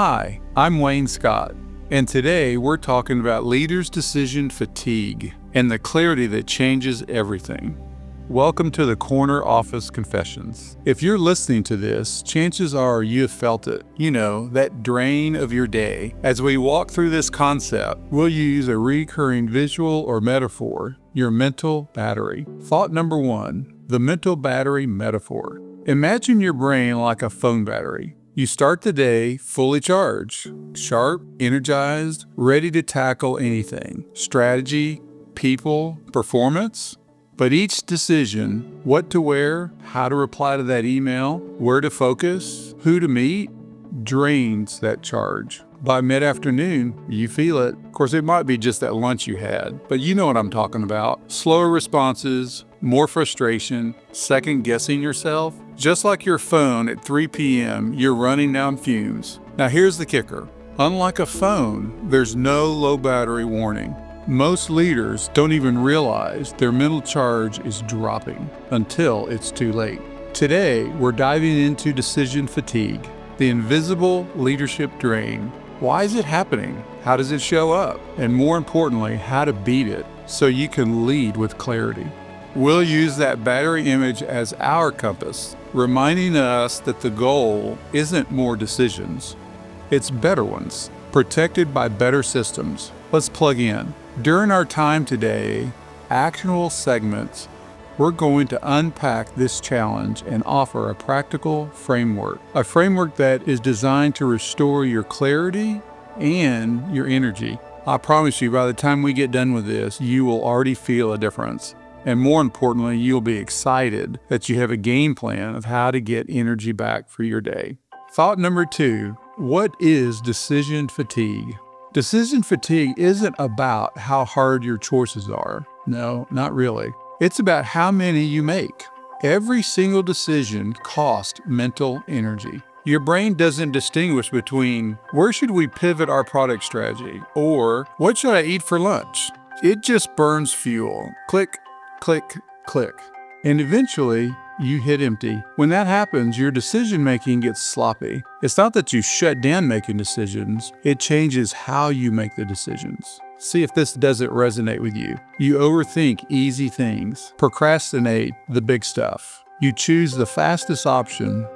Hi, I'm Wayne Scott, and today we're talking about leaders' decision fatigue and the clarity that changes everything. Welcome to the Corner Office Confessions. If you're listening to this, chances are you have felt it. You know, that drain of your day. As we walk through this concept, we'll use a recurring visual or metaphor, your mental battery. Thought number 1, the mental battery metaphor. Imagine your brain like a phone battery. You start the day fully charged, sharp, energized, ready to tackle anything. Strategy, people, performance. But each decision, what to wear, how to reply to that email, where to focus, who to meet, drains that charge. By mid-afternoon, you feel it. Of course, it might be just that lunch you had, but you know what I'm talking about. Slower responses, more frustration, second-guessing yourself. Just like your phone at 3 p.m., you're running down fumes. Now here's the kicker. Unlike a phone, there's no low battery warning. Most leaders don't even realize their mental charge is dropping until it's too late. Today, we're diving into decision fatigue, the invisible leadership drain. Why is it happening? How does it show up? And more importantly, how to beat it so you can lead with clarity. We'll use that battery image as our compass, reminding us that the goal isn't more decisions, it's better ones, protected by better systems. Let's plug in. During our time today, actionable segments, we're going to unpack this challenge and offer a practical framework. A framework that is designed to restore your clarity and your energy. I promise you, by the time we get done with this, you will already feel a difference. And more importantly, you'll be excited that you have a game plan of how to get energy back for your day. Thought number 2, what is decision fatigue? Decision fatigue isn't about how hard your choices are. No, not really. It's about how many you make. Every single decision costs mental energy. Your brain doesn't distinguish between where should we pivot our product strategy or what should I eat for lunch? It just burns fuel. Click, click, click. And eventually, you hit empty. When that happens, your decision-making gets sloppy. It's not that you shut down making decisions, it changes how you make the decisions. See if this doesn't resonate with you. You overthink easy things, procrastinate the big stuff. You choose the fastest option,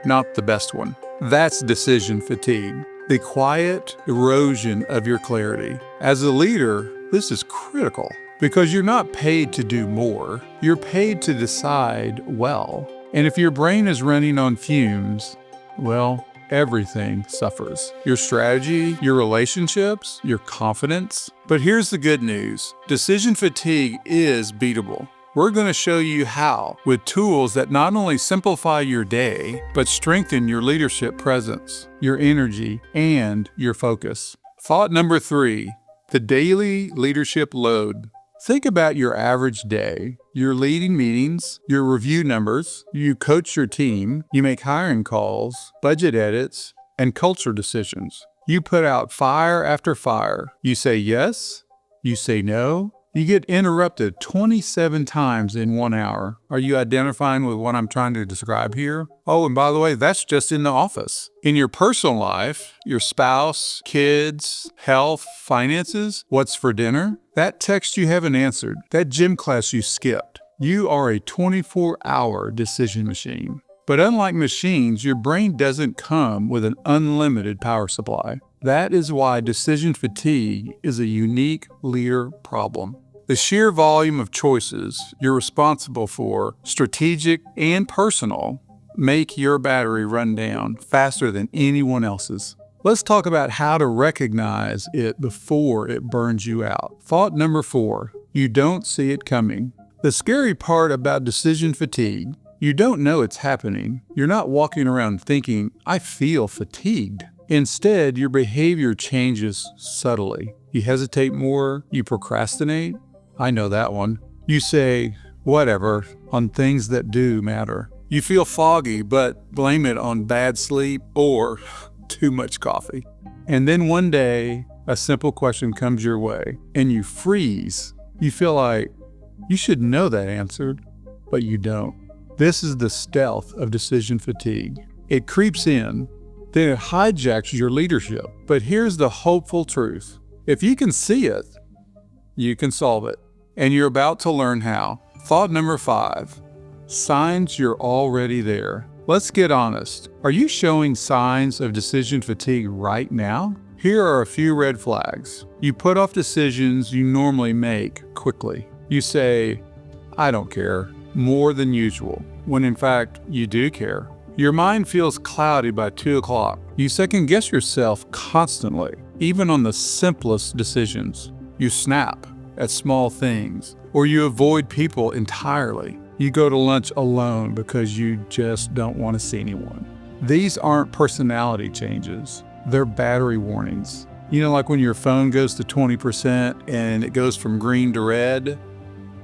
not the best one. That's decision fatigue, the quiet erosion of your clarity. As a leader, this is critical. Because you're not paid to do more, you're paid to decide well. And if your brain is running on fumes, well, everything suffers. Your strategy, your relationships, your confidence. But here's the good news. Decision fatigue is beatable. We're going to show you how with tools that not only simplify your day, but strengthen your leadership presence, your energy, and your focus. Thought number 3, the daily leadership load. Think about your average day. You're leading meetings, you review numbers, you coach your team, you make hiring calls, budget edits, and culture decisions. You put out fire after fire. You say yes, you say no. You get interrupted 27 times in 1 hour. Are you identifying with what I'm trying to describe here? Oh, and by the way, that's just in the office. In your personal life, your spouse, kids, health, finances, what's for dinner? That text you haven't answered, that gym class you skipped. You are a 24-hour decision machine. But unlike machines, your brain doesn't come with an unlimited power supply. That is why decision fatigue is a unique leader problem. The sheer volume of choices you're responsible for, strategic and personal, make your battery run down faster than anyone else's. Let's talk about how to recognize it before it burns you out. Thought number 4, you don't see it coming. The scary part about decision fatigue, you don't know it's happening. You're not walking around thinking, I feel fatigued. Instead, your behavior changes subtly. You hesitate more, you procrastinate. I know that one. You say, whatever, on things that do matter. You feel foggy, but blame it on bad sleep or too much coffee. And then one day, a simple question comes your way, and you freeze. You feel like you should know that answer, but you don't. This is the stealth of decision fatigue. It creeps in. then it hijacks your leadership. But here's the hopeful truth. If you can see it, you can solve it. And you're about to learn how. Thought number 5, signs you're already there. Let's get honest. Are you showing signs of decision fatigue right now? Here are a few red flags. You put off decisions you normally make quickly. You say, I don't care, more than usual, when in fact you do care. Your mind feels cloudy by 2 o'clock. You second guess yourself constantly, even on the simplest decisions. You snap at small things, or you avoid people entirely. You go to lunch alone because you just don't want to see anyone. These aren't personality changes. They're battery warnings. You know, like when your phone goes to 20% and it goes from green to red?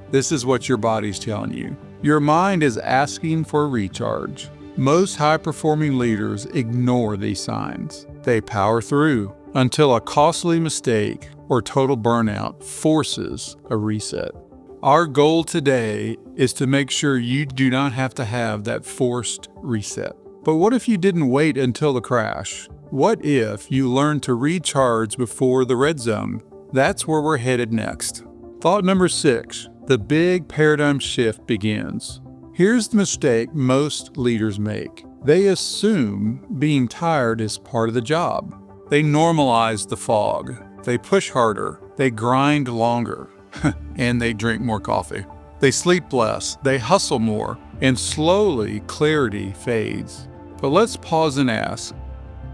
This is what your body's telling you. Your mind is asking for a recharge. Most high-performing leaders ignore these signs. They power through until a costly mistake or total burnout forces a reset. Our goal today is to make sure you do not have to have that forced reset. But what if you didn't wait until the crash? What if you learned to recharge before the red zone? That's where we're headed next. Thought number 6, the big paradigm shift begins. Here's the mistake most leaders make. They assume being tired is part of the job. They normalize the fog. They push harder. They grind longer. And they drink more coffee. They sleep less. They hustle more. And slowly, clarity fades. But let's pause and ask,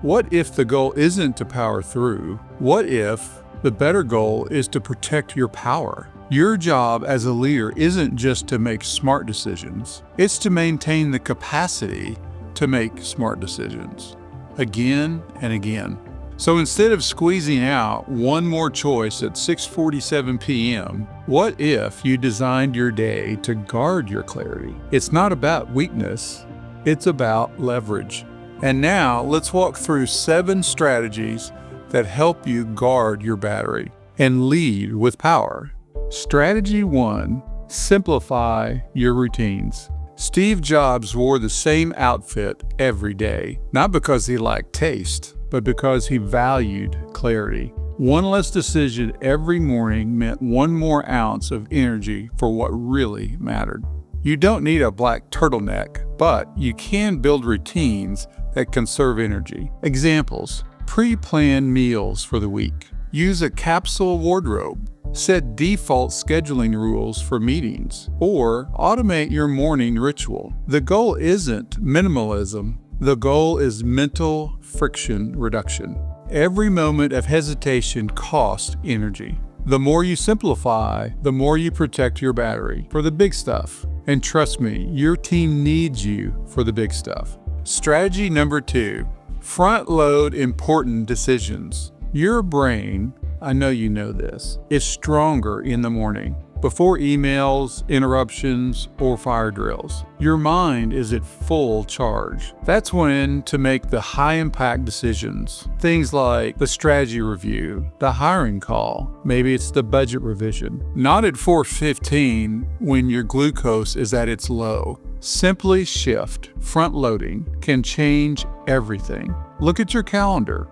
what if the goal isn't to power through? What if the better goal is to protect your power? Your job as a leader isn't just to make smart decisions. It's to maintain the capacity to make smart decisions again and again. So instead of squeezing out one more choice at 6:47 p.m., what if you designed your day to guard your clarity? It's not about weakness, it's about leverage. And now let's walk through 7 strategies that help you guard your battery and lead with power. Strategy 1, simplify your routines. Steve Jobs wore the same outfit every day, not because he lacked taste, but because he valued clarity. One less decision every morning meant 1 more ounce of energy for what really mattered. You don't need a black turtleneck, but you can build routines that conserve energy. Examples: pre-plan meals for the week. Use a capsule wardrobe. Set default scheduling rules for meetings, or automate your morning ritual. The goal isn't minimalism. The goal is mental friction reduction. Every moment of hesitation costs energy. The more you simplify, the more you protect your battery for the big stuff. And trust me, your team needs you for the big stuff. Strategy number 2, front load important decisions. Your brain, I know you know this, is stronger in the morning, before emails, interruptions, or fire drills. Your mind is at full charge. That's when to make the high-impact decisions. Things like the strategy review, the hiring call, maybe it's the budget revision. Not at 4:15 when your glucose is at its low. Simply shift. Front-loading can change everything. Look at your calendar.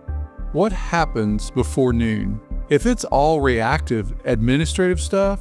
What happens before noon? If it's all reactive administrative stuff,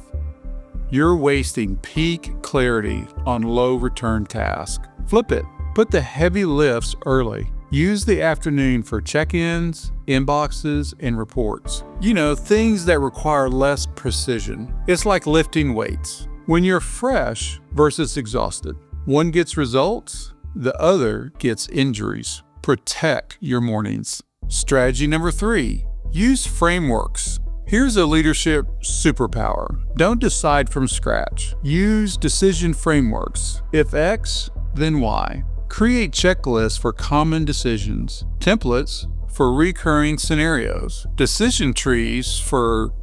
you're wasting peak clarity on low return tasks. Flip it. Put the heavy lifts early. Use the afternoon for check-ins, inboxes, and reports. You know, things that require less precision. It's like lifting weights. When you're fresh versus exhausted, one gets results, the other gets injuries. Protect your mornings. Strategy number 3, use frameworks. Here's a leadership superpower. Don't decide from scratch. Use decision frameworks. If X, then Y. Create checklists for common decisions, templates for recurring scenarios, decision trees for,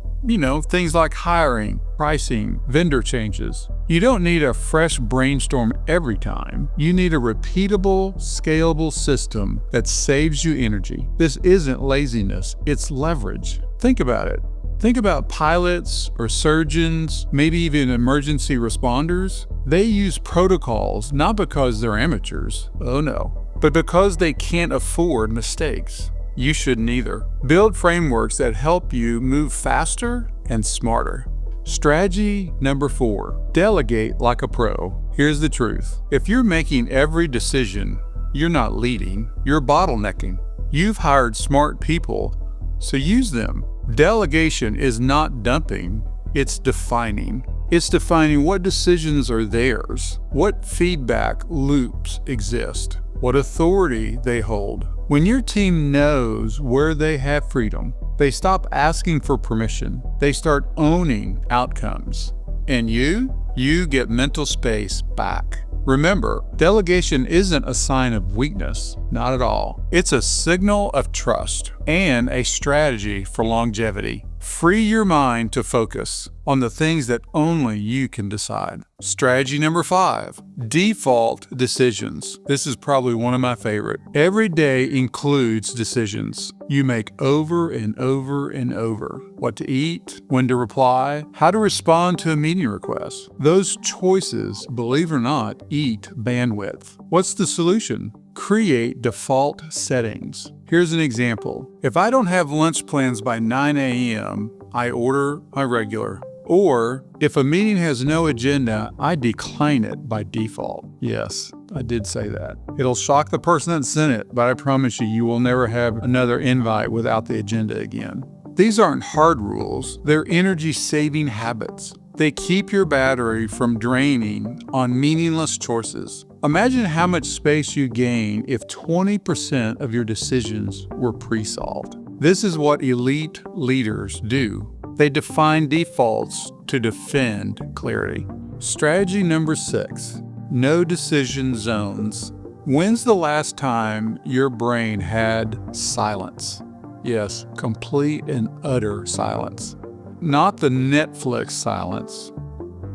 things like hiring, pricing, vendor changes. You don't need a fresh brainstorm every time. You need a repeatable, scalable system that saves you energy. This isn't laziness, it's leverage. Think about it. Think about pilots or surgeons, maybe even emergency responders. They use protocols not because they're amateurs. Oh no. but because they can't afford mistakes. You shouldn't either. Build frameworks that help you move faster and smarter. Strategy number 4, delegate like a pro. Here's the truth. If you're making every decision, you're not leading, you're bottlenecking. You've hired smart people, so use them. Delegation is not dumping, it's defining. It's defining what decisions are theirs, what feedback loops exist, what authority they hold. When your team knows where they have freedom, they stop asking for permission. They start owning outcomes. And you get mental space back. Remember, delegation isn't a sign of weakness, not at all. It's a signal of trust and a strategy for longevity. Free your mind to focus on the things that only you can decide. Strategy number 5, default decisions. This is probably one of my favorite. Every day includes decisions you make over and over and over. What to eat, when to reply, how to respond to a meeting request. Those choices, believe it or not, eat bandwidth. What's the solution? Create default settings. Here's an example. If I don't have lunch plans by 9 a.m., I order my regular. Or if a meeting has no agenda, I decline it by default. Yes, I did say that. It'll shock the person that sent it, but I promise you will never have another invite without the agenda again. These aren't hard rules, they're energy-saving habits. They keep your battery from draining on meaningless choices. Imagine how much space you gain if 20% of your decisions were pre-solved. This is what elite leaders do. They define defaults to defend clarity. Strategy number 6, no decision zones. When's the last time your brain had silence? Yes, complete and utter silence. Not the Netflix silence,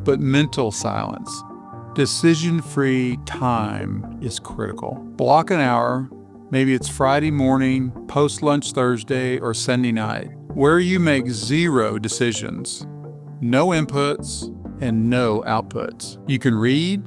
but mental silence. Decision-free time is critical. Block an hour, maybe it's Friday morning, post-lunch Thursday, or Sunday night, where you make 0 decisions, no inputs, and no outputs. You can read,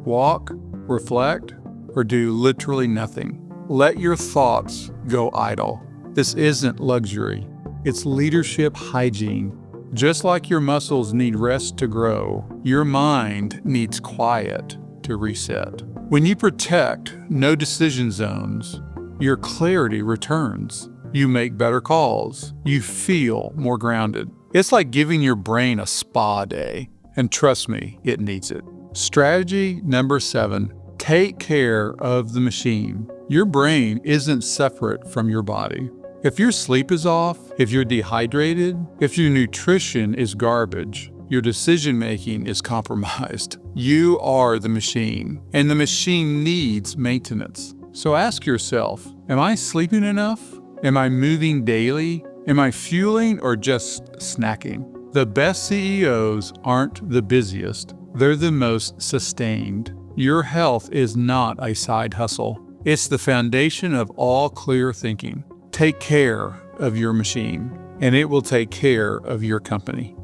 walk, reflect, or do literally nothing. Let your thoughts go idle. This isn't luxury. It's leadership hygiene. Just like your muscles need rest to grow, your mind needs quiet to reset. When you protect no decision zones, your clarity returns. You make better calls. You feel more grounded. It's like giving your brain a spa day. And trust me, it needs it. Strategy number 7, take care of the machine. Your brain isn't separate from your body. If your sleep is off, if you're dehydrated, if your nutrition is garbage, your decision-making is compromised. You are the machine, and the machine needs maintenance. So ask yourself, am I sleeping enough? Am I moving daily? Am I fueling or just snacking? The best CEOs aren't the busiest. They're the most sustained. Your health is not a side hustle. It's the foundation of all clear thinking. Take care of your machine, and it will take care of your company.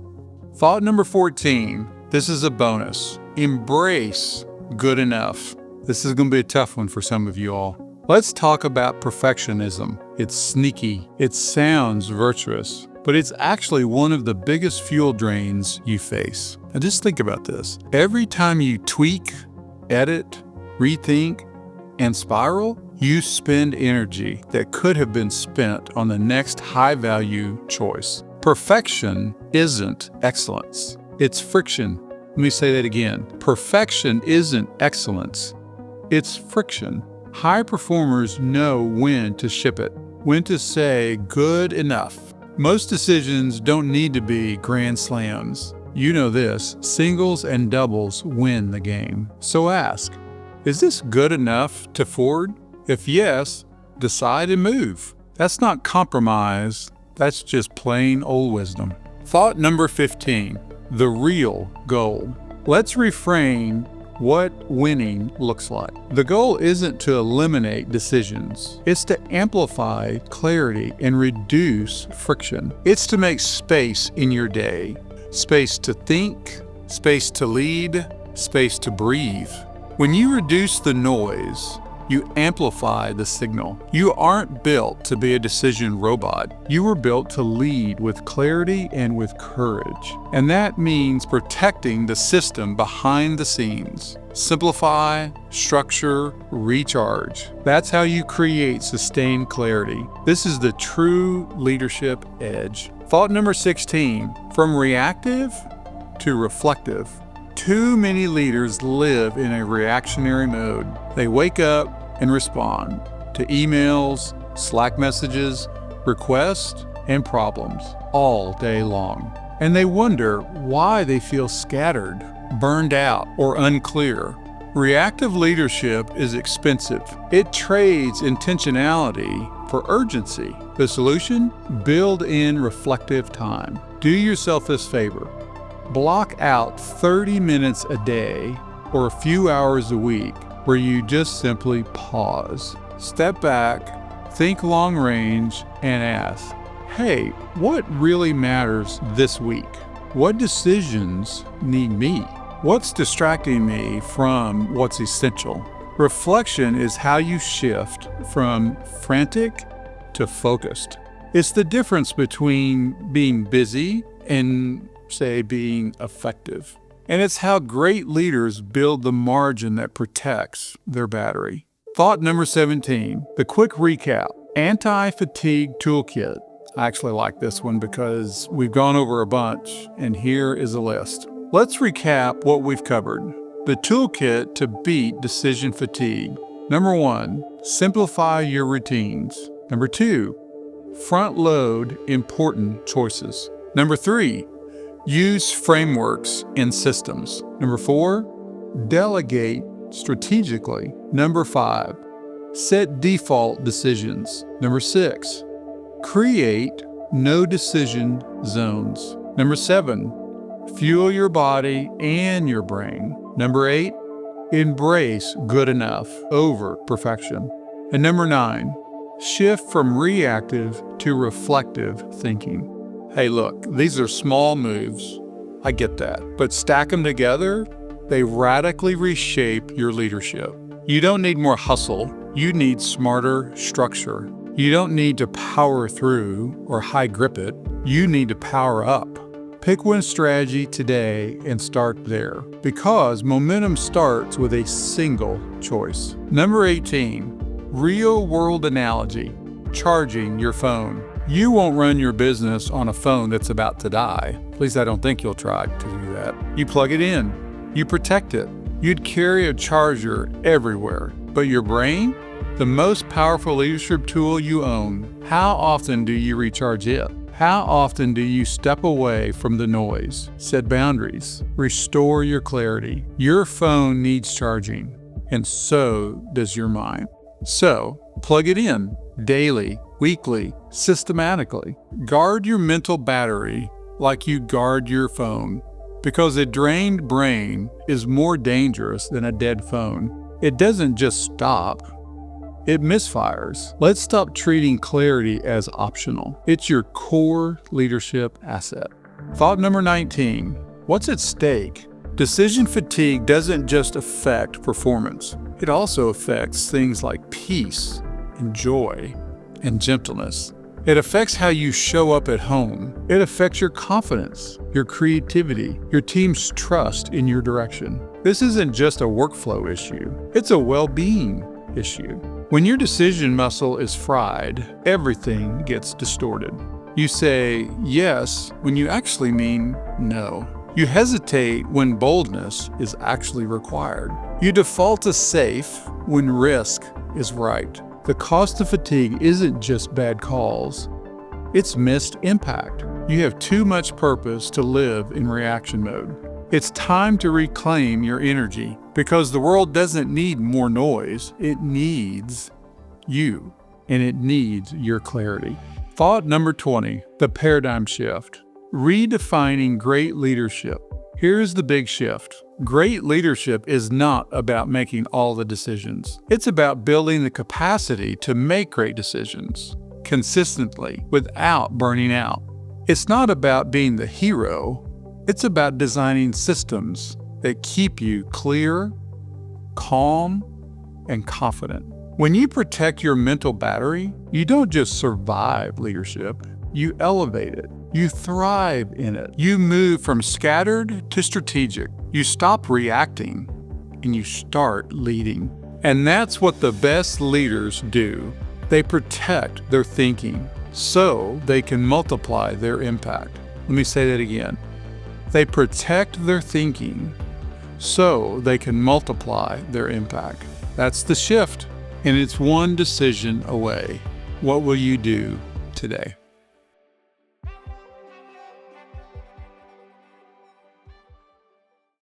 Thought number 14, this is a bonus. Embrace good enough. This is going to be a tough one for some of you all. Let's talk about perfectionism. It's sneaky. It sounds virtuous, but it's actually one of the biggest fuel drains you face. Now just think about this. Every time you tweak, edit, rethink, and spiral, you spend energy that could have been spent on the next high-value choice. Perfection isn't excellence. It's friction. Let me say that again. Perfection isn't excellence. It's friction. High performers know when to ship it, when to say good enough. Most decisions don't need to be grand slams. You know this, singles and doubles win the game. So ask, is this good enough to forward? If yes, decide and move. That's not compromise, that's just plain old wisdom. Thought number 15, the real goal. Let's reframe what winning looks like. The goal isn't to eliminate decisions. It's to amplify clarity and reduce friction. It's to make space in your day. Space to think, space to lead, space to breathe. When you reduce the noise, you amplify the signal. You aren't built to be a decision robot. You were built to lead with clarity and with courage. And that means protecting the system behind the scenes. Simplify, structure, recharge. That's how you create sustained clarity. This is the true leadership edge. Thought number 16, from reactive to reflective. Too many leaders live in a reactionary mode. They wake up and respond to emails, Slack messages, requests, and problems all day long. And they wonder why they feel scattered, burned out, or unclear. Reactive leadership is expensive. It trades intentionality for urgency. The solution? Build in reflective time. Do yourself this favor. Block out 30 minutes a day or a few hours a week where you just simply pause. Step back, think long range, and ask, hey, what really matters this week? What decisions need me? What's distracting me from what's essential? Reflection is how you shift from frantic to focused. It's the difference between being busy and, say, being effective. And it's how great leaders build the margin that protects their battery. Thought number 17, the quick recap. Anti-fatigue toolkit. I actually like this one because we've gone over a bunch, and here is a list. Let's recap what we've covered. The toolkit to beat decision fatigue. Number 1, simplify your routines. Number 2, front load important choices. Number 3, use frameworks and systems. Number 4, delegate strategically. Number 5, set default decisions. Number 6, create no decision zones. Number 7, fuel your body and your brain. Number 8, embrace good enough over perfection. And number 9, shift from reactive to reflective thinking. Hey, look, these are small moves. I get that. But stack them together, they radically reshape your leadership. You don't need more hustle. You need smarter structure. You don't need to power through or high grip it. You need to power up. Pick one strategy today and start there, because momentum starts with a single choice. Number 18, real world analogy, charging your phone. You won't run your business on a phone that's about to die. At least I don't think you'll try to do that. You plug it in, you protect it. You'd carry a charger everywhere. But your brain, the most powerful leadership tool you own, how often do you recharge it? How often do you step away from the noise, set boundaries, restore your clarity? Your phone needs charging, and so does your mind. So, plug it in daily, weekly, systematically. Guard your mental battery like you guard your phone, because a drained brain is more dangerous than a dead phone. It doesn't just stop. It misfires. Let's stop treating clarity as optional. It's your core leadership asset. Thought number 19, what's at stake? Decision fatigue doesn't just affect performance. It also affects things like peace and joy and gentleness. It affects how you show up at home. It affects your confidence, your creativity, your team's trust in your direction. This isn't just a workflow issue. It's a well-being issue. When your decision muscle is fried, everything gets distorted. You say yes when you actually mean no. You hesitate when boldness is actually required. You default to safe when risk is right. The cost of fatigue isn't just bad calls. It's missed impact. You have too much purpose to live in reaction mode. It's time to reclaim your energy, because the world doesn't need more noise. It needs you, and it needs your clarity. Thought number 20, the paradigm shift. Redefining great leadership. Here's the big shift. Great leadership is not about making all the decisions. It's about building the capacity to make great decisions consistently without burning out. It's not about being the hero. It's about designing systems that keep you clear, calm, and confident. When you protect your mental battery, you don't just survive leadership, you elevate it. You thrive in it. You move from scattered to strategic. You stop reacting and you start leading. And that's what the best leaders do. They protect their thinking so they can multiply their impact. Let me say that again. They protect their thinking so they can multiply their impact. That's the shift, and it's one decision away. What will you do today?